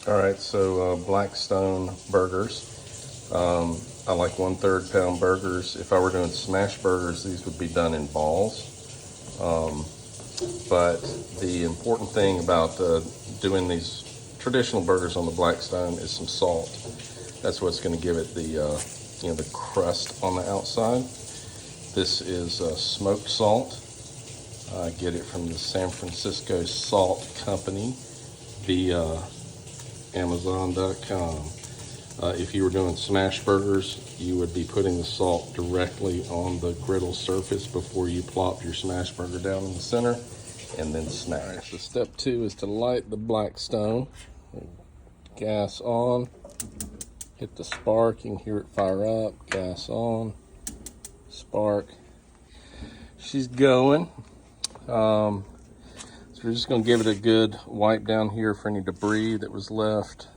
All right, so Blackstone burgers. I like 1/3 pound burgers. If I were doing smash burgers, these would be done in balls. But the important thing about doing these traditional burgers on the Blackstone is some salt. That's what's going to give it the crust on the outside. This is smoked salt. I get it from the San Francisco Salt Company via Amazon.com. If you were doing smash burgers, you would be putting the salt directly on the griddle surface before you plop your smash burger down in the center and then smash. Right, so step 2 is to light the Blackstone. Gas on, hit the spark, you can hear it fire up. Gas on, spark. She's going. So we're just going to give it a good wipe down here for any debris that was left.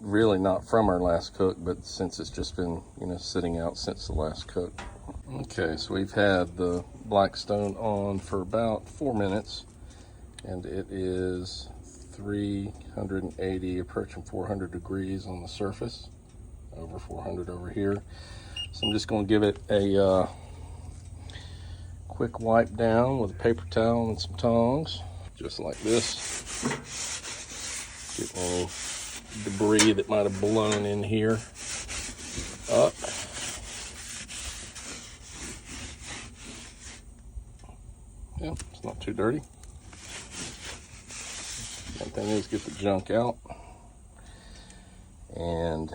Really not from our last cook, but since it's just been sitting out since the last cook. Okay, so we've had the Blackstone on for about 4 minutes, and it is 380, approaching 400 degrees on the surface, over 400 over here. So I'm just going to give it a quick wipe down with a paper towel and some tongs, just like this. Get any debris that might have blown in here up. Yeah, it's not too dirty. Main thing is get the junk out, and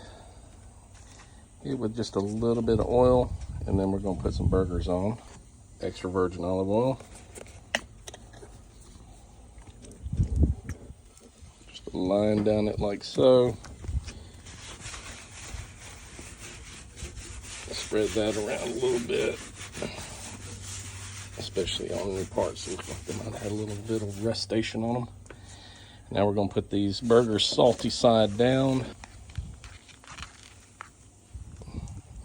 hit it with just a little bit of oil, and then we're going to put some burgers on. Extra virgin olive oil. Just a line down it like so. Spread that around a little bit, especially on any parts that look like they might have had a little bit of rustation on them. Now we're going to put these burgers salty side down.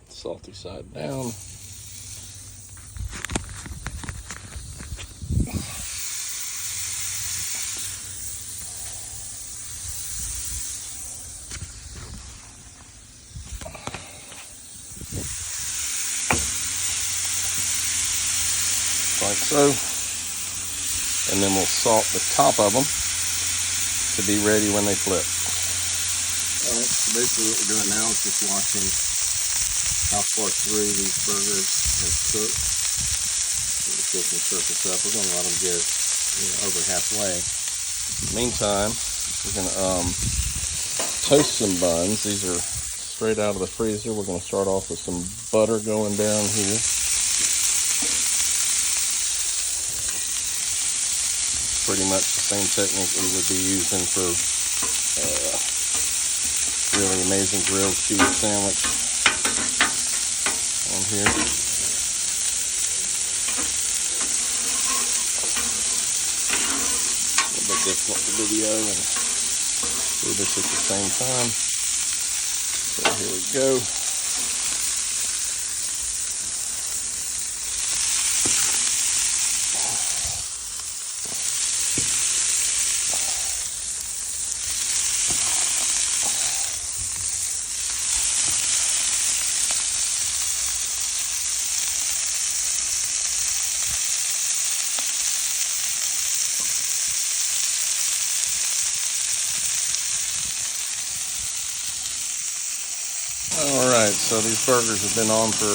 Salty side down. Like so, and then we'll salt the top of them to be ready when they flip. All right, so basically what we're doing now is just watching how far through these burgers have cooked. The cooking surface up. We're going to let them get over halfway. In the meantime, we're going to toast some buns. These are straight out of the freezer. We're going to start off with some butter going down here. Pretty much the same technique we would be using for really amazing grilled cheese sandwich on here. A little bit difficult to video and do this at the same time. So here we go. All right, so these burgers have been on for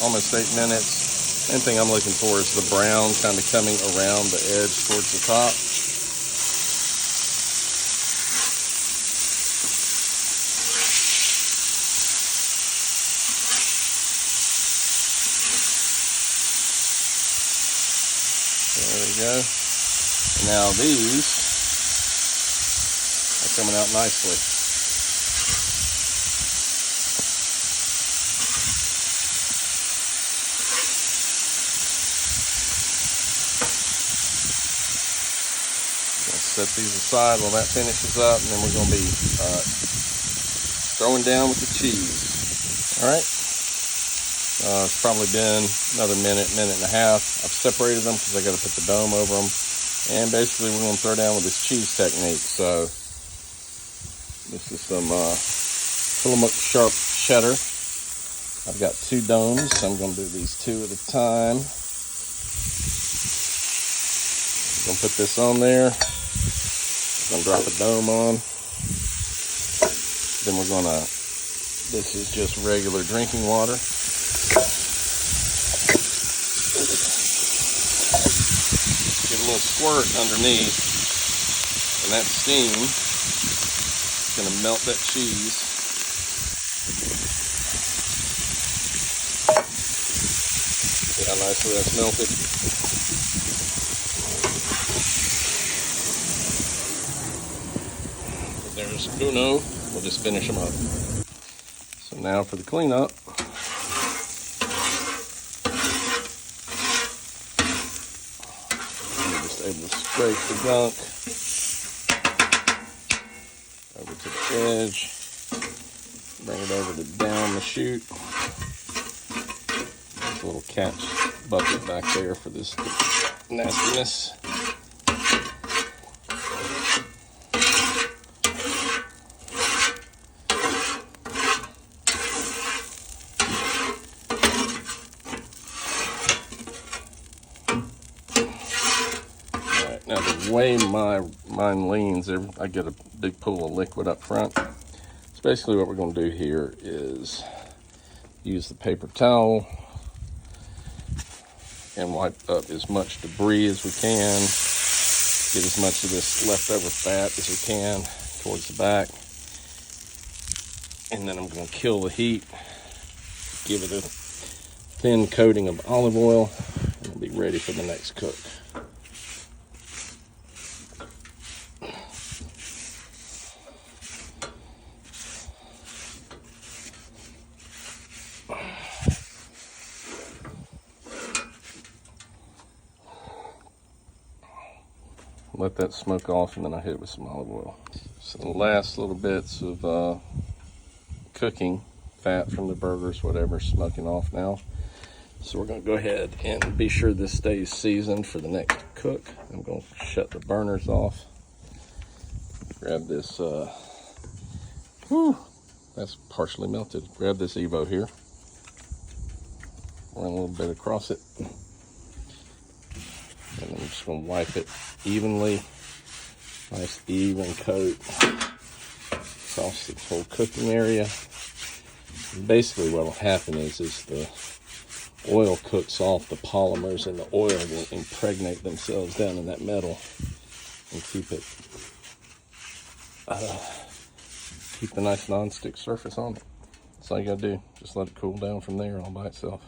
almost 8 minutes. Main thing I'm looking for is the brown kind of coming around the edge towards the top. There we go. Now these are coming out nicely. Set these aside while that finishes up, and then we're going to be throwing down with the cheese. All right. It's probably been another minute and a half. I've separated them because I got to put the dome over them. And basically we're going to throw down with this cheese technique. So this is some Tillamook sharp cheddar. I've got 2 domes, so I'm going to do these 2 at a time. I'm going to put this on there. I'm going to drop a dome on. Then we're going to, this is just regular drinking water. Give a little squirt underneath, and that steam is going to melt that cheese. See how nicely that's melted. There's uno. We'll just finish them up. So now for the cleanup. I'm just able to scrape the gunk over to the edge. Bring it over to down the chute. There's a little catch bucket back there for this nastiness. Now the way mine leans, I get a big pool of liquid up front. So basically what we're going to do here is use the paper towel and wipe up as much debris as we can. Get as much of this leftover fat as we can towards the back. And then I'm going to kill the heat, give it a thin coating of olive oil, and it'll be ready for the next cook. Let that smoke off, and then I hit it with some olive oil. So the last little bits of cooking, fat from the burgers, whatever, smoking off now. So we're going to go ahead and be sure this stays seasoned for the next cook. I'm going to shut the burners off. Grab this, that's partially melted. Grab this Evo here. Run a little bit across it. And then I'm just going to wipe it evenly. Nice even coat across the whole cooking area. And basically what will happen is the oil cooks off the polymers, and the oil will impregnate themselves down in that metal and keep the nice non-stick surface on it. That's all you gotta do. Just let it cool down from there all by itself.